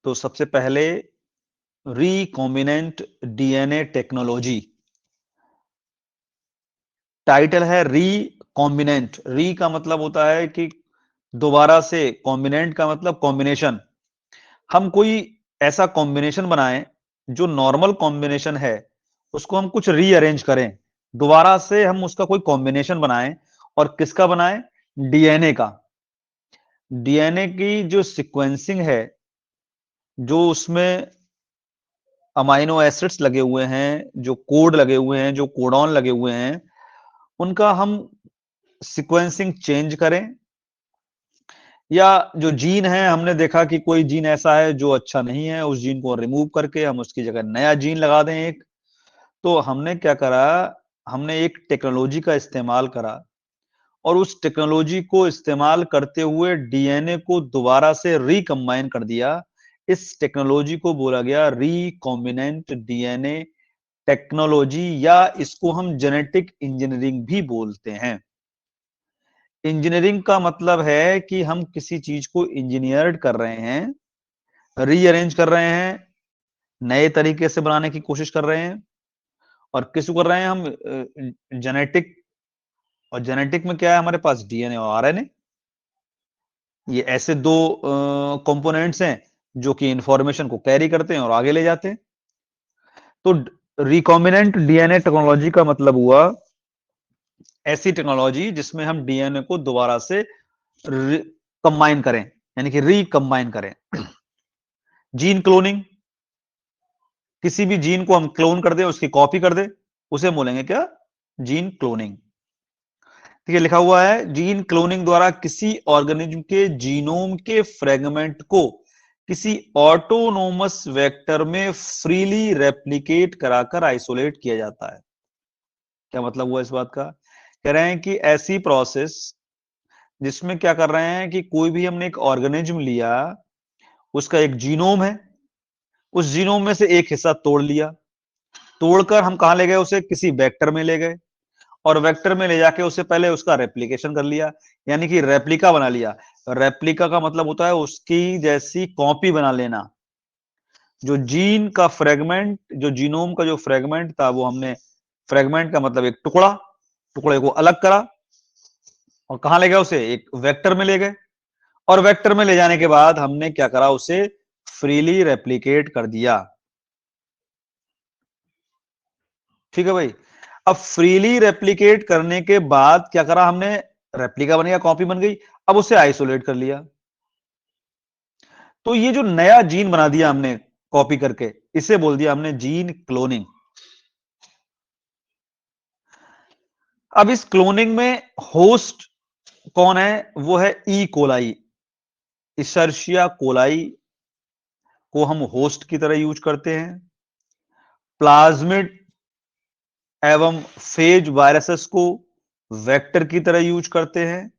तो सबसे पहले रिकॉम्बिनेंट डीएनए टेक्नोलॉजी, टाइटल है रिकॉम्बिनेंट। री का मतलब होता है कि दोबारा से, कॉम्बिनेंट का मतलब कॉम्बिनेशन। हम कोई ऐसा कॉम्बिनेशन बनाएं जो नॉर्मल कॉम्बिनेशन है, उसको हम कुछ रीअरेंज करें, दोबारा से हम उसका कोई कॉम्बिनेशन बनाएं। और किसका बनाएं? डीएनए का। डीएनए की जो सीक्वेंसिंग है, जो उसमें अमाइनो एसिड्स लगे हुए हैं, जो कोड लगे हुए हैं, जो कोडॉन लगे हुए हैं, उनका हम सीक्वेंसिंग चेंज करें। या जो जीन है, हमने देखा कि कोई जीन ऐसा है जो अच्छा नहीं है, उस जीन को रिमूव करके हम उसकी जगह नया जीन लगा दें एक। तो हमने क्या करा, हमने एक टेक्नोलॉजी का इस्तेमाल करा, और उस टेक्नोलॉजी को इस्तेमाल करते हुए डीएनए को दोबारा से रिकंबाइन कर दिया। इस टेक्नोलॉजी को बोला गया रिकॉम्बिनेंट डीएनए टेक्नोलॉजी, या इसको हम जेनेटिक इंजीनियरिंग भी बोलते हैं। इंजीनियरिंग का मतलब है कि हम किसी चीज को इंजीनियर्ड कर रहे हैं, रीअरेंज कर रहे हैं, नए तरीके से बनाने की कोशिश कर रहे हैं। और किस कर रहे हैं हम? जेनेटिक। और जेनेटिक में क्या है हमारे पास? डीएनए और आरएनए। ये ऐसे दो कंपोनेंट्स हैं जो कि इंफॉर्मेशन को कैरी करते हैं और आगे ले जाते हैं। तो रिकॉम्बिनेंट डीएनए टेक्नोलॉजी का मतलब हुआ ऐसी टेक्नोलॉजी जिसमें हम डीएनए को दोबारा से कंबाइन करें, यानी कि रिकंबाइन करें। जीन क्लोनिंग, किसी भी जीन को हम क्लोन कर दें, उसकी कॉपी कर दें, उसे बोलेंगे क्या? Gene cloning. ठीक है, लिखा हुआ है जीन क्लोनिंग द्वारा किसी ऑर्गेनिज्म के जीनोम के फ्रेगमेंट को किसी ऑटोनोमस वेक्टर में फ्रीली रेप्लिकेट कराकर आइसोलेट किया जाता है। क्या मतलब हुआ इस बात का? कह रहे हैं कि ऐसी प्रोसेस जिसमें क्या कर रहे हैं कि कोई भी हमने एक ऑर्गेनिज्म लिया, उसका एक जीनोम है, उस जीनोम में से एक हिस्सा तोड़ लिया, तोड़कर हम कहां ले गए? उसे किसी वेक्टर में ले गए, और वेक्टर में ले जाके उससे पहले उसका रेप्लिकेशन कर लिया, यानी कि रेप्लिका बना लिया। रेप्लिका का मतलब होता है उसकी जैसी कॉपी बना लेना। जो जीन का फ्रेगमेंट, जो जीनोम का जो फ्रेगमेंट था, वो हमने, फ्रेगमेंट का मतलब एक टुकड़ा, टुकड़े को अलग करा और कहां ले गए? उसे एक वेक्टर में ले गए, और वेक्टर में ले जाने के बाद हमने क्या करा? उसे फ्रीली रेप्लिकेट कर दिया। ठीक है भाई। अब फ्रीली रेप्लिकेट करने के बाद क्या करा हमने? रेप्लिका बन गया, कॉपी बन गई। अब उसे आइसोलेट कर लिया। तो ये जो नया जीन बना दिया हमने कॉपी करके, इसे बोल दिया हमने जीन क्लोनिंग। अब इस क्लोनिंग में होस्ट कौन है? वो है ई कोलाई, इशर्शिया कोलाई को हम होस्ट की तरह यूज करते हैं। प्लाज्मिड एवं फेज वायरसेस को वेक्टर की तरह यूज करते हैं।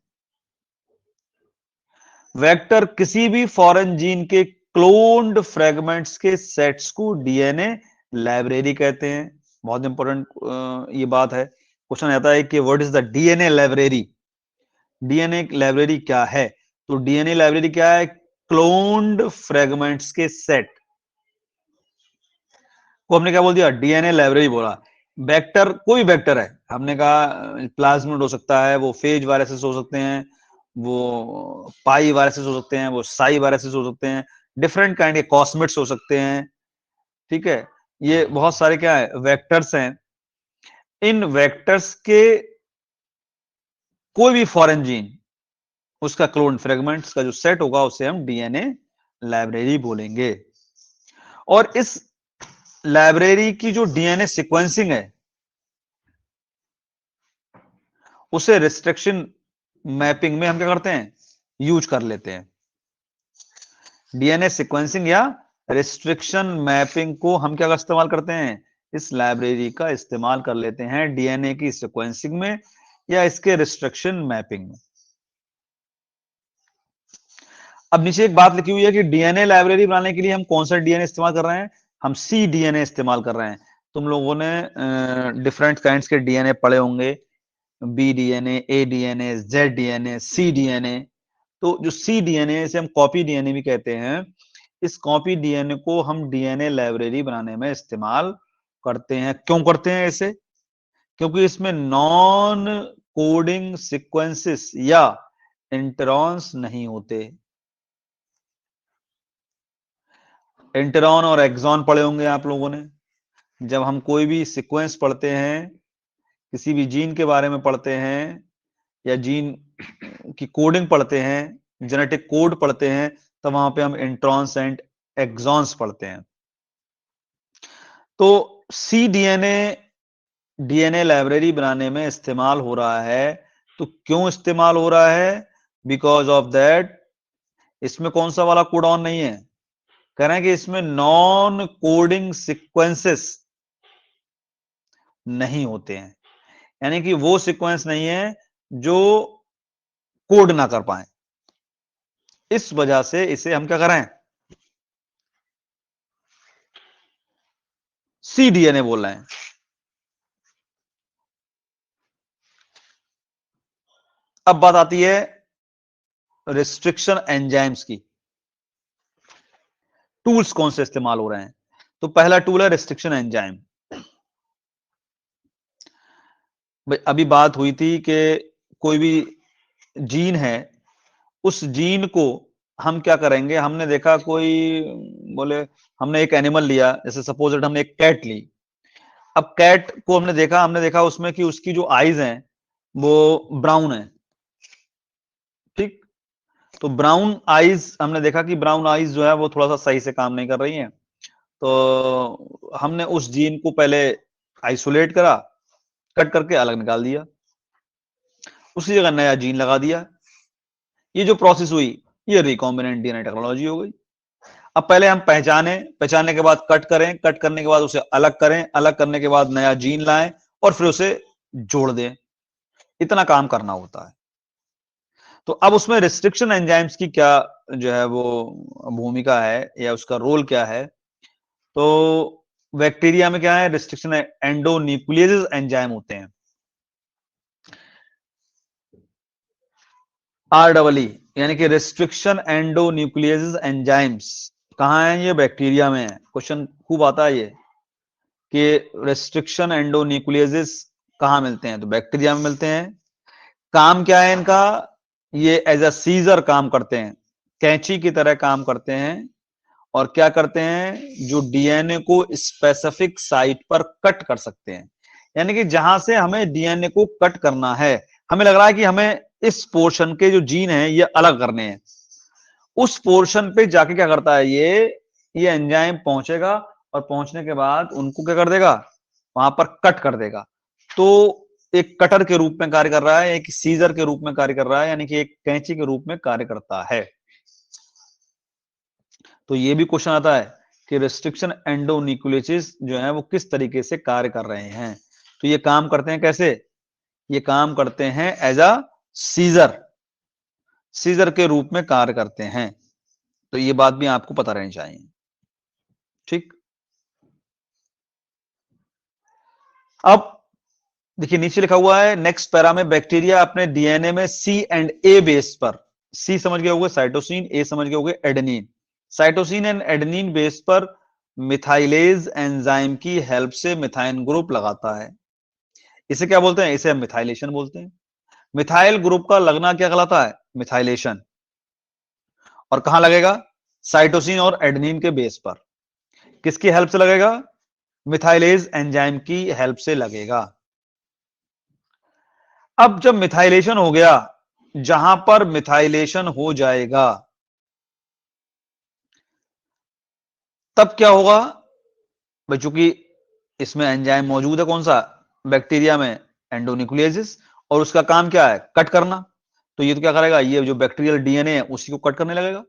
वेक्टर किसी भी फॉरेन जीन के क्लोन्ड फ्रेगमेंट्स के सेट्स को डीएनए लाइब्रेरी कहते हैं। बहुत इंपॉर्टेंट ये बात है, क्वेश्चन आता है कि what is the DNA library? DNA library क्या है? तो डीएनए लाइब्रेरी क्या है? क्लोन्ड फ्रेगमेंट्स के सेट को हमने क्या बोल दिया? डीएनए लाइब्रेरी बोला। वेक्टर कोई वेक्टर है, हमने कहा प्लाज्मिड हो सकता है, वो फेज वायरसेस हो सकते हैं, वो पाई वायरसेस हो सकते हैं, वो साई वायरसेस हो सकते हैं, डिफरेंट काइंड के कॉस्मिट्स हो सकते हैं। ठीक है, ये बहुत सारे क्या है? वेक्टर्स हैं। इन वेक्टर्स के कोई भी फॉरेन जीन, उसका क्लोन फ्रेगमेंट्स का जो सेट होगा, उसे हम डीएनए लाइब्रेरी बोलेंगे। और इस लाइब्रेरी की जो डीएनए सीक्वेंसिंग है, उसे रिस्ट्रिक्शन मैपिंग में हम क्या करते हैं? यूज कर लेते हैं। डीएनए सीक्वेंसिंग या रिस्ट्रिक्शन मैपिंग को हम क्या का इस्तेमाल करते हैं? इस लाइब्रेरी का इस्तेमाल कर लेते हैं डीएनए की सीक्वेंसिंग में या इसके रिस्ट्रिक्शन मैपिंग में। अब नीचे एक बात लिखी हुई है कि डीएनए लाइब्रेरी बनाने के लिए हम कौन सा डीएनए इस्तेमाल कर रहे हैं? हम सी डीएनए इस्तेमाल कर रहे हैं। तुम लोगों ने डिफरेंट काइंड्स के डीएनए पढ़े होंगे, बी डीएनए, ए डीएनए, जेड डीएनए, सी डीएनए। तो जो सी डीएनए से हम कॉपी डीएनए भी कहते हैं, इस कॉपी डीएनए को हम डीएनए लाइब्रेरी बनाने में इस्तेमाल करते हैं। क्यों करते हैं इसे? क्योंकि इसमें नॉन कोडिंग सीक्वेंसेस या इंट्रॉन्स नहीं होते। इंट्रॉन और एक्सॉन पढ़े होंगे आप लोगों ने। जब हम कोई भी सीक्वेंस पढ़ते हैं, किसी भी जीन के बारे में पढ़ते हैं या जीन की कोडिंग पढ़ते हैं, जेनेटिक कोड पढ़ते हैं, तब वहां पे हम इंट्रॉन्स एंड एक्सॉन्स पढ़ते हैं। तो सी डीएनए लाइब्रेरी बनाने में इस्तेमाल हो रहा है। तो क्यों इस्तेमाल हो रहा है? बिकॉज ऑफ दैट इसमें कौन सा वाला कोडॉन नहीं है? कह रहे हैं कि इसमें नॉन कोडिंग सीक्वेंसेस नहीं होते हैं, यानी कि वो सीक्वेंस नहीं है जो कोड ना कर पाए। इस वजह से इसे हम क्या करें? सी डीएनए बोल रहे हैं। अब बात आती है रिस्ट्रिक्शन एंजाइम्स की। टूल्स कौन से इस्तेमाल हो रहे हैं? तो पहला टूल है रिस्ट्रिक्शन एंजाइम। अभी बात हुई थी कि कोई भी जीन है, उस जीन को हम क्या करेंगे? हमने देखा कोई बोले, हमने एक एनिमल लिया, जैसे सपोज हमने एक कैट ली। अब कैट को हमने देखा उसमें कि उसकी जो आईज हैं वो ब्राउन है। ठीक, तो ब्राउन आईज हमने देखा कि ब्राउन आईज जो है वो थोड़ा सा सही से काम नहीं कर रही हैं। तो हमने उस जीन को पहले आइसोलेट करा, कट करके अलग निकाल दिया, उसी जगह नया जीन लगा दिया। ये जो प्रोसेस हुई, ये रिकॉम्बिनेंट डीएनए टेक्नोलॉजी हो गई। अब पहले हम पहचानने के बाद कट करें, कट करने के बाद उसे अलग करें, अलग करने के बाद नया जीन लाएं और फिर उसे जोड़ दें। इतना काम करना होता है। तो अब उसमें रिस्ट्रिक्शन एंजाइम्स की क्या जो है वो भूमिका है या उसका रोल क्या है? तो बैक्टीरिया में क्या है? रिस्ट्रिक्शन एंडोन्यूक्लियेज एंजाइम होते हैं, REE, यानी कि रिस्ट्रिक्शन एंडोन्यूक्लियेज एंजाइम्स। कहां है ये? बैक्टीरिया में है। क्वेश्चन खूब आता है ये कि रेस्ट्रिक्शन एंडोन्यूक्लियेसिस कहां मिलते हैं? तो बैक्टीरिया में मिलते हैं। काम क्या है इनका? ये एज अ सीजर काम करते हैं, कैंची की तरह काम करते हैं। और क्या करते हैं? जो डीएनए को स्पेसिफिक साइट पर कट कर सकते हैं, यानी कि जहां से हमें डीएनए को कट करना है, हमें लग रहा है कि हमें इस पोर्शन के जो जीन है ये अलग करने हैं, उस पोर्शन पे जाके क्या करता है? ये एंजाइम पहुंचेगा और पहुंचने के बाद उनको क्या कर देगा? वहां पर कट कर देगा। तो एक कटर के रूप में कार्य कर रहा है, एक सीजर के रूप में कार्य कर रहा है, यानी कि एक कैंची के रूप में कार्य करता है। तो ये भी क्वेश्चन आता है कि रेस्ट्रिक्शन एंडोन्यूक्लियस जो है वो किस तरीके से कार्य कर रहे हैं। तो ये काम करते हैं कैसे? ये काम करते हैं एज अ सीजर, सीजर के रूप में कार्य करते हैं। तो ये बात भी आपको पता रहनी चाहिए। ठीक, अब देखिए नीचे लिखा हुआ है नेक्स्ट पैरा में, बैक्टीरिया अपने डीएनए में सी एंड ए बेस पर, सी समझ गए होंगे साइटोसिन, ए समझ गए होंगे adenine, cytosine and adenine base पर मिथाइलेज एंजाइम की हेल्प से मिथाइन ग्रुप लगाता है। इसे क्या बोलते हैं? इसे हम मिथाइलेशन बोलते हैं। मिथाइल ग्रुप का लगना क्या कहलाता है? मिथाइलेशन। और कहां लगेगा? साइटोसिन और एडेनिन के बेस पर। किसकी हेल्प से लगेगा? मिथाइलेज एंजाइम की हेल्प से लगेगा। अब जब मिथाइलेशन हो गया, जहां पर मिथाइलेशन हो जाएगा तब क्या होगा भाई? चूंकि इसमें एंजाइम मौजूद है, कौन सा? बैक्टीरिया में एंडोन्यूक्लियेसिस, और उसका काम क्या है? कट करना। तो ये तो क्या करेगा? ये जो बैक्टीरियल डीएनए है उसी को कट करने लगेगा।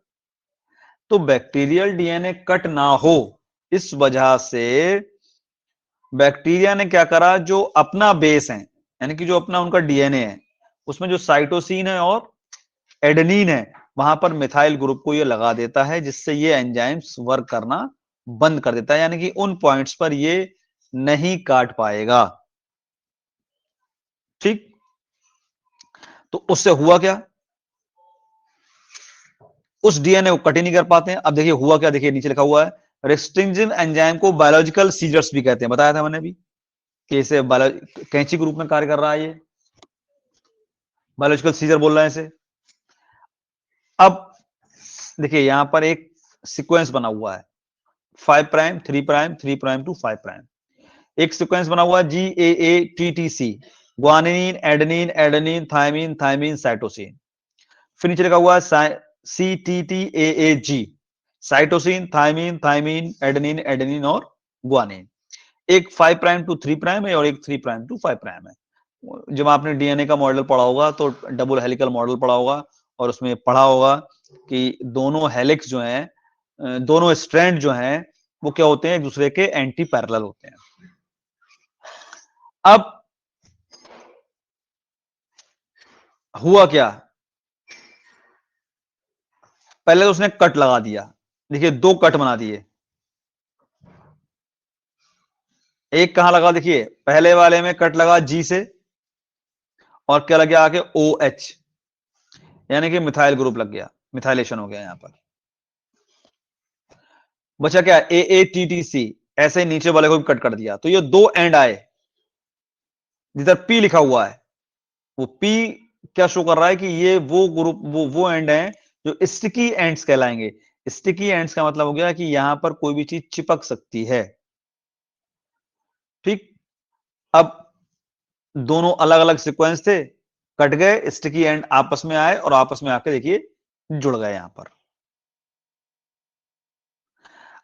तो बैक्टीरियल डीएनए कट ना हो, इस वजह से बैक्टीरिया ने क्या करा? जो अपना बेस है, यानी कि जो अपना उनका डीएनए है, उसमें जो साइटोसिन है और एडेनिन है, वहां पर मिथाइल ग्रुप को ये लगा देता है, जिससे ये एंजाइम्स वर्क करना बंद कर देता है, यानी कि उन पॉइंट्स पर ये नहीं काट पाएगा। ठीक, तो उससे हुआ क्या? उस डीएनए को कट ही नहीं कर पाते हैं। अब देखिए हुआ क्या, देखिए नीचे लिखा हुआ है, रिस्ट्रिंजिंग एंजाइम को बायोलॉजिकल सीजर्स भी कहते हैं, बताया था मैंने भी कि इसे कैंची के रूप में कार्य कर रहा है, ये बायोलॉजिकल सीजर बोल रहे हैं इसे। अब देखिए यहां पर एक सीक्वेंस बना हुआ है 5 prime 3 prime 3 prime to 5 prime, एक सीक्वेंस बना हुआ है GAATTC, guanine adenine adenine thymine thymine cytosine. फिर नीचे लिखा हुआ है CTTAAG, cytosine thymine thymine adenine adenine और ग्वानिन। एक 5 प्राइम टू 3 प्राइम है और एक 3 प्राइम टू 5 प्राइम है। जब आपने डीएनए का मॉडल पढ़ा होगा तो डबल हेलिकल मॉडल पढ़ा होगा और उसमें पढ़ा होगा कि दोनों हेलिक्स जो हैं, दोनों स्ट्रैंड जो हैं वो क्या होते हैं, एक दूसरे के एंटी पैरेलल होते हैं। अब हुआ क्या, पहले तो उसने कट लगा दिया, देखिए 2 कट बना दिए। एक कहां लगा, देखिए पहले वाले में कट लगा G से और क्या लग गया आगे OH, यानी कि मिथाइल ग्रुप लग गया, मिथाइलेशन हो गया। यहां पर बचा क्या, AATTC, ऐसे ही नीचे वाले को भी कट कर दिया। तो ये 2 एंड आए, जिधर P लिखा हुआ है वो P क्या शो कर रहा है कि ये वो ग्रुप वो एंड है जो स्टिकी एंड्स कहलाएंगे। स्टिकी एंड्स का मतलब हो गया कि यहां पर कोई भी चीज चिपक सकती है। ठीक, अब दोनों अलग अलग सीक्वेंस थे, कट गए, स्टिकी एंड आपस में आए और आपस में आके देखिए जुड़ गए यहां पर।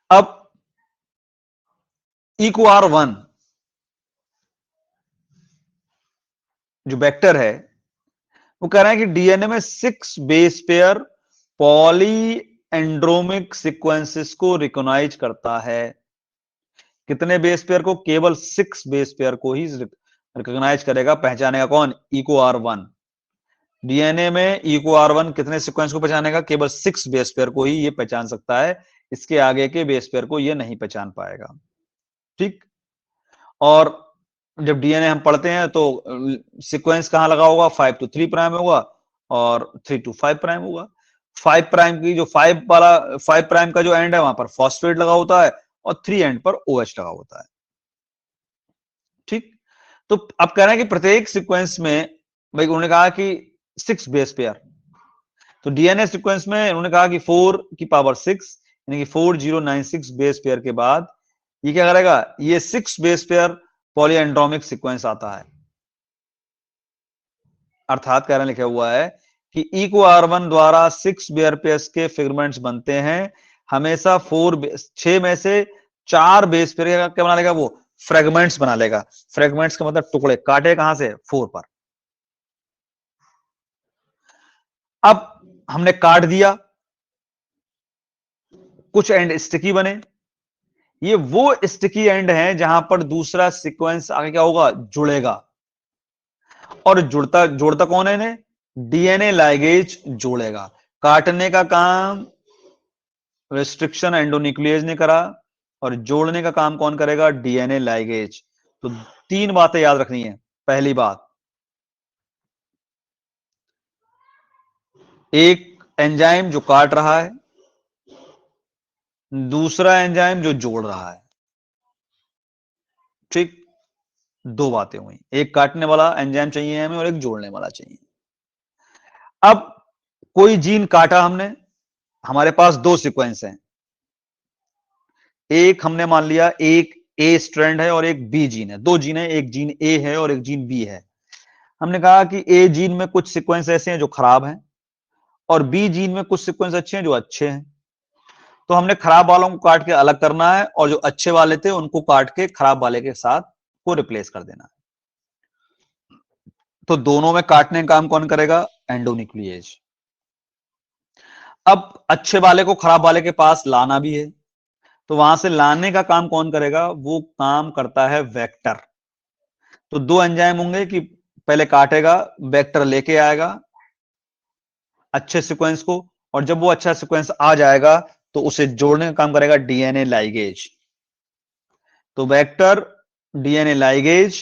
अब EcoR1 जो वेक्टर है वो कह रहा है कि डीएनए में 6 बेस पेयर पॉली एंड्रोमिक सीक्वेंसेस को रिकॉग्नाइज करता है। कितने बेस पेयर को, केवल 6 बेस पेयर को ही रिकॉग्नाइज करेगा, पहचानेगा कौन, EcoR1। डीएनए में EcoR1 कितने सीक्वेंस को पहचानेगा, केवल 6 बेस पेयर को ही ये पहचान सकता है, इसके आगे के बेस पेयर को ये नहीं पहचान पाएगा। ठीक, और जब डीएनए हम पढ़ते हैं तो सीक्वेंस कहां लगा होगा, 5 to 3 प्राइम होगा और 3 to 5 प्राइम होगा। 5 प्राइम की जो 5 प्राइम का जो एंड है वहां पर फॉस्फेट लगा होता है और 3 एंड पर OH लगा होता है। ठीक, तो अब कह रहे हैं कि प्रत्येक सीक्वेंस में, भाई उन्होंने कहा कि 6 बेस पेयर, तो डीएनए सीक्वेंस में उन्होंने कहा कि 4 की पावर 6 यानी कि 4096 बेस पेयर के बाद ये क्या करेगा, ये 6 बेस पेयर पॉलीएंड्रोमिक सीक्वेंस आता है। अर्थात कह रहे लिखा हुआ है कि EcoR1 द्वारा 6 बेयर पेयर्स के फिगमेंट्स बनते हैं, हमेशा 6 में से 4 बेस पेयर क्या बना लेगा, वो फ्रेगमेंट्स बना लेगा। फ्रेगमेंट्स का मतलब टुकड़े, काटे कहां से, 4 पर। अब हमने काट दिया, कुछ एंड स्टिकी बने, ये वो स्टिकी एंड है जहां पर दूसरा सीक्वेंस आगे क्या होगा, जुड़ेगा। और जोड़ता कौन है इन्हें, डीएनए लाइगेज जोड़ेगा। काटने का काम रिस्ट्रिक्शन एंडोन्यूक्लियेज ने करा और जोड़ने का काम कौन करेगा, डीएनए लाइगेज। तो 3 बातें याद रखनी है। पहली बात, एक एंजाइम जो काट रहा है, दूसरा एंजाइम जो जोड़ रहा है। ठीक, 2 बातें हुई, एक काटने वाला एंजाइम चाहिए हमें और एक जोड़ने वाला चाहिए। अब कोई जीन काटा हमने, हमारे पास 2 सीक्वेंस हैं, एक हमने मान लिया एक ए स्ट्रैंड है और एक बी जीन है, 2 जीन है, एक जीन ए है और एक जीन बी है। हमने कहा कि ए जीन में कुछ सीक्वेंस ऐसे हैं जो खराब हैं और बी जीन में कुछ सीक्वेंस अच्छे हैं जो अच्छे हैं। तो हमने खराब वालों को काट के अलग करना है और जो अच्छे वाले थे उनको काट के खराब वाले के साथ को रिप्लेस कर देना है। तो दोनों में काटने का काम कौन करेगा, एंडोन्यूक्लियेज। अब अच्छे वाले को खराब वाले के पास लाना भी है, तो वहां से लाने का काम कौन करेगा, वो काम करता है वेक्टर। तो 2 एंजाइम होंगे कि पहले काटेगा, वेक्टर लेके आएगा अच्छे सीक्वेंस को, और जब वो अच्छा सीक्वेंस आ जाएगा तो उसे जोड़ने का काम करेगा डीएनए लाइगेज। तो वेक्टर, डीएनए लाइगेज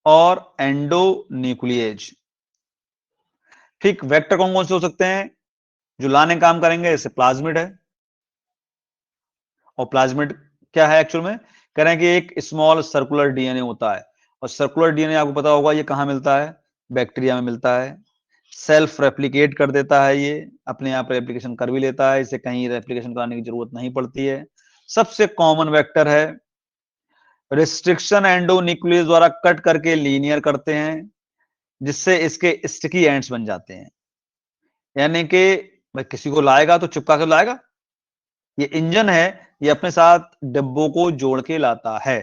और एंडोन्यूक्लियेज। ठीक, वेक्टर कौन कौन से हो सकते हैं, जो लाने काम करेंगे इसे प्लाज्मिड है। और प्लाज्मिड क्या है एक्चुअल में, कह रहे हैं कि एक स्मॉल सर्कुलर डीएनए होता है, और सर्कुलर डीएनए आपको पता होगा ये कहां मिलता है, बैक्टीरिया में मिलता है। सेल्फ रेप्लिकेट कर देता है, ये अपने आप रेप्लिकेशन कर भी लेता है, इसे कहीं रेप्लिकेशन कराने की जरूरत नहीं पड़ती है। सबसे कॉमन वेक्टर है। रिस्ट्रिक्शन एंडोन्यूक्लियस द्वारा कट करके लीनियर करते हैं, जिससे इसके स्टिकी एंड्स बन जाते हैं। यानी कि भाई किसी को लाएगा तो चिपका के लाएगा, ये इंजन है, ये अपने साथ डिब्बों को जोड़ के लाता है।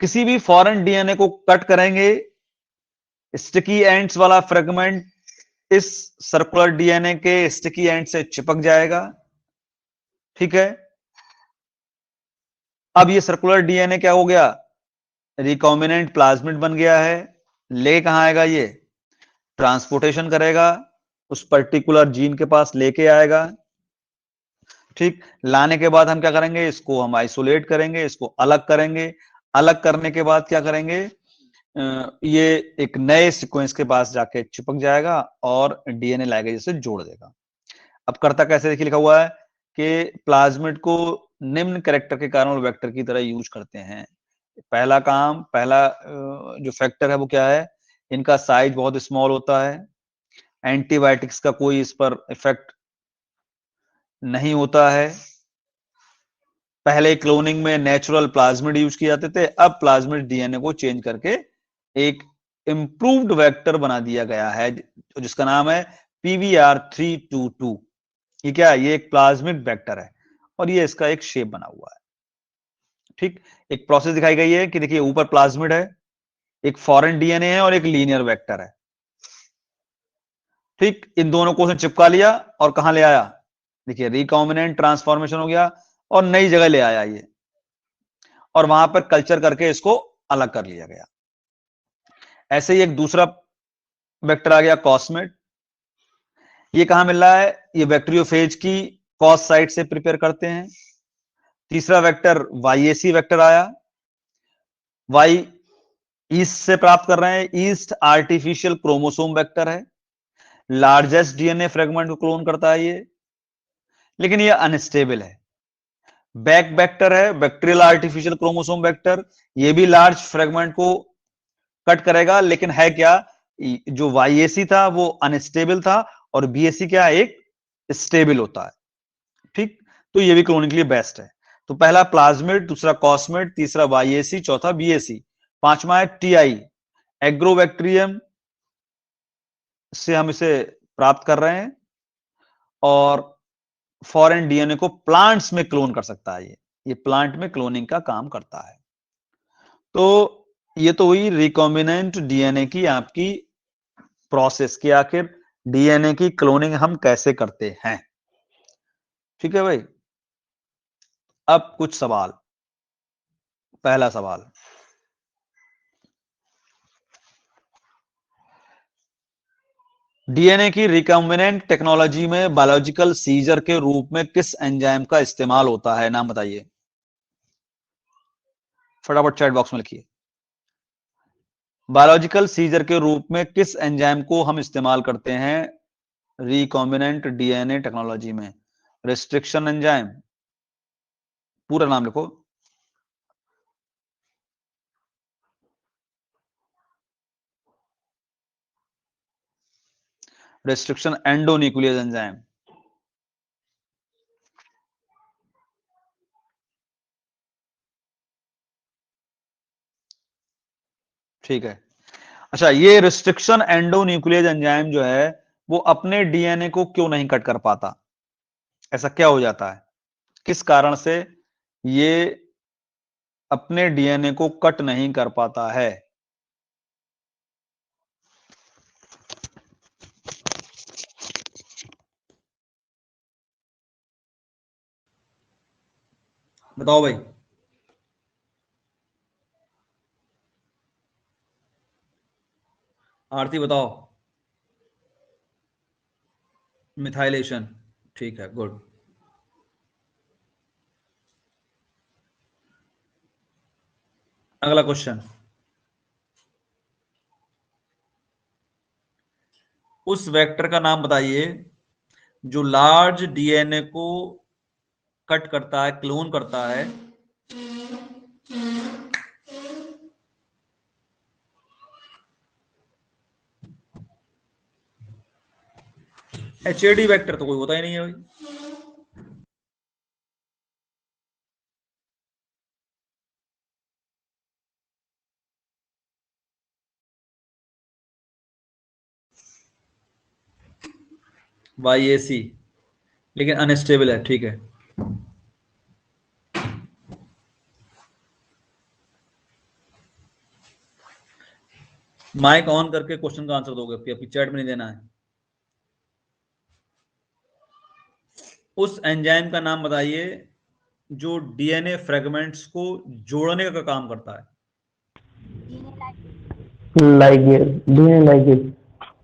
किसी भी फॉरेन डीएनए को कट करेंगे, स्टिकी एंड्स वाला फ्रेगमेंट इस सर्कुलर डीएनए के स्टिकी एंड से चिपक जाएगा। ठीक है, अब ये सर्कुलर डीएनए क्या हो गया, रिकॉम्बिनेंट प्लाज्मिड बन गया है। ले कहां आएगा, ये ट्रांसपोर्टेशन करेगा, उस पर्टिकुलर जीन के पास लेके आएगा। ठीक, लाने के बाद हम क्या करेंगे, इसको हम आइसोलेट करेंगे, इसको अलग करेंगे। अलग करने के बाद क्या करेंगे, ये एक नए सीक्वेंस के पास जाके चिपक जाएगा और डीएनए लाएगा, जिसे जोड़ देगा। अब करता कैसे, देखिए लिखा हुआ है कि प्लाज्मिड को निम्न कैरेक्टर के कारण वेक्टर की तरह यूज करते हैं। पहला काम, पहला जो फैक्टर है वो क्या है, इनका साइज बहुत स्मॉल होता है, एंटीबायोटिक्स का कोई इस पर इफेक्ट नहीं होता है। पहले क्लोनिंग में नेचुरल प्लाज्मिड यूज किए जाते थे, अब प्लाज्मिड डीएनए को चेंज करके एक इंप्रूव्ड वेक्टर बना दिया गया है, जिसका नाम है PVR322। ये क्या है, ये एक प्लाज्मिड वेक्टर है और ये इसका एक शेप बना हुआ है। ठीक, एक प्रोसेस दिखाई गई है कि देखिए ऊपर प्लाज्मिड है, एक फॉरेन डीएनए है और एक लीनियर वेक्टर है। ठीक, इन दोनों को उसने चिपका लिया और कहां ले आया, देखिए रिकॉम्बिनेंट ट्रांसफॉर्मेशन हो गया और नई जगह ले आया ये, और वहां पर कल्चर करके इसको अलग कर लिया गया। ऐसे ही एक दूसरा वेक्टर आ गया कॉस्मेट। ये कहां मिल रहा है, ये बैक्टीरियोफेज की कॉस साइट से प्रिपेयर करते हैं। तीसरा वेक्टर वाईएसी वेक्टर आया, वाई ईस्ट से प्राप्त कर रहे हैं, ईस्ट आर्टिफिशियल क्रोमोसोम वेक्टर है, लार्जेस्ट डीएनए फ्रेगमेंट को क्लोन करता है ये, लेकिन ये अनस्टेबल है। बैक वेक्टर है, बैक्टीरियल आर्टिफिशियल क्रोमोसोम वेक्टर, ये भी लार्ज फ्रेगमेंट को कट करेगा, लेकिन है क्या, जो वाईएसी था वो अनस्टेबल था और बीएससी क्या, एक स्टेबल होता है। ठीक, तो ये भी क्लोनिंग के लिए बेस्ट है। तो पहला प्लाज्मिड, दूसरा कॉस्मेट, तीसरा वाईएसी, चौथा बीएससी, पांचवा है टीआई, एग्रोबैक्टीरियम से हम इसे प्राप्त कर रहे हैं, और फॉरेन डीएनए को प्लांट्स में क्लोन कर सकता है ये प्लांट में क्लोनिंग का काम करता है। तो ये तो हुई रिकॉम्बिनेंट डीएनए की आपकी प्रोसेस की, आखिर डीएनए की क्लोनिंग हम कैसे करते हैं। ठीक है भाई, अब कुछ सवाल। पहला सवाल, डीएनए की रिकॉम्बिनेंट टेक्नोलॉजी में बायोलॉजिकल सीजर के रूप में किस एंजाइम का इस्तेमाल होता है, नाम बताइए, फटाफट चैट बॉक्स में लिखिए। बायोलॉजिकल सीजर के रूप में किस एंजाइम को हम इस्तेमाल करते हैं रिकॉम्बिनेंट डीएनए टेक्नोलॉजी में, रिस्ट्रिक्शन एंजाइम, पूरा नाम लिखो। Restriction endonuclease enzyme. ठीक है, अच्छा ये रिस्ट्रिक्शन एंडोन्यूक्लियस एंजाइम जो है वो अपने डीएनए को क्यों नहीं कट कर पाता, ऐसा क्या हो जाता है, किस कारण से ये अपने डीएनए को कट नहीं कर पाता है। बताओ भाई, आरती बताओ। मिथाइलेशन, ठीक है, गुड। अगला क्वेश्चन, उस वेक्टर का नाम बताइए जो लार्ज डीएनए को कट करता है, क्लोन करता है, एचएडी वेक्टर तो कोई होता ही नहीं है भाई। YAC, लेकिन अनस्टेबल है, ठीक है। माइक ऑन करके क्वेश्चन का आंसर दोगे, अभी चैट में नहीं देना है। उस एंजाइम का नाम बताइए जो डीएनए फ्रेगमेंट्स को जोड़ने का काम करता है। Ligase, DNA ligase.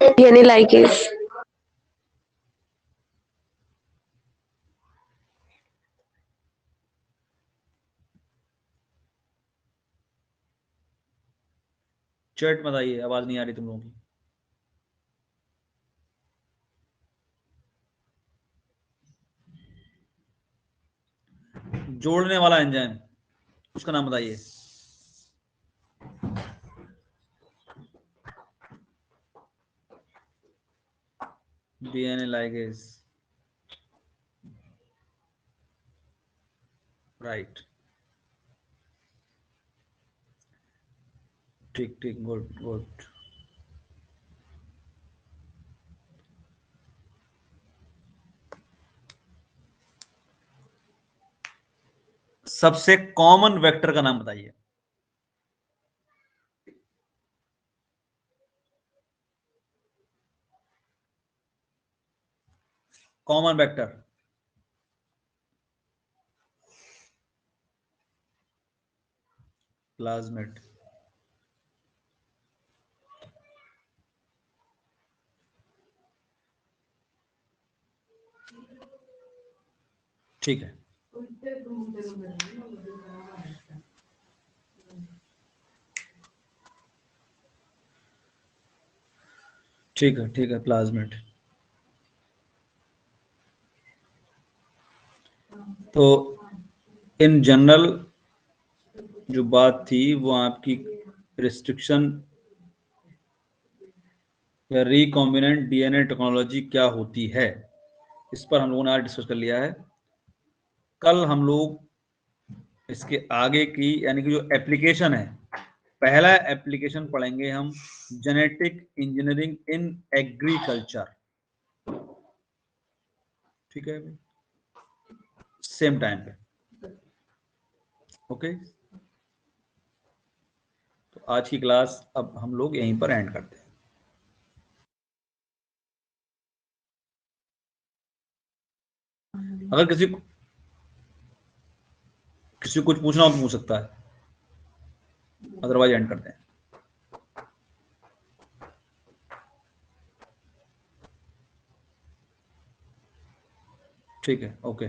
DNA ligase. Chat में बताइए, आवाज नहीं आ रही तुम लोगों की। जोड़ने वाला एंजाइम, उसका नाम बताइए। डीएनए लाइगेज, राइट, ठीक ठीक, गुड गुड। सबसे कॉमन वेक्टर का नाम बताइए। कॉमन वेक्टर, प्लाज्मिड, ठीक है। ठीक है, ठीक है, प्लाज्मिड। तो इन जनरल जो बात थी वो आपकी रिस्ट्रिक्शन या रिकॉम्बिनेंट डीएनए टेक्नोलॉजी क्या होती है, इस पर हम लोगों ने आज डिस्कस कर लिया है। कल हम लोग इसके आगे की यानी कि जो एप्लीकेशन है, पहला एप्लीकेशन पढ़ेंगे हम, जेनेटिक इंजीनियरिंग इन एग्रीकल्चर। ठीक है, सेम टाइम पे, ओके। तो आज की क्लास अब हम लोग यहीं पर एंड करते हैं। अगर किसी को कुछ पूछना हो तो पूछ सकता है, अदरवाइज एंड करते हैं। ठीक है, ओके।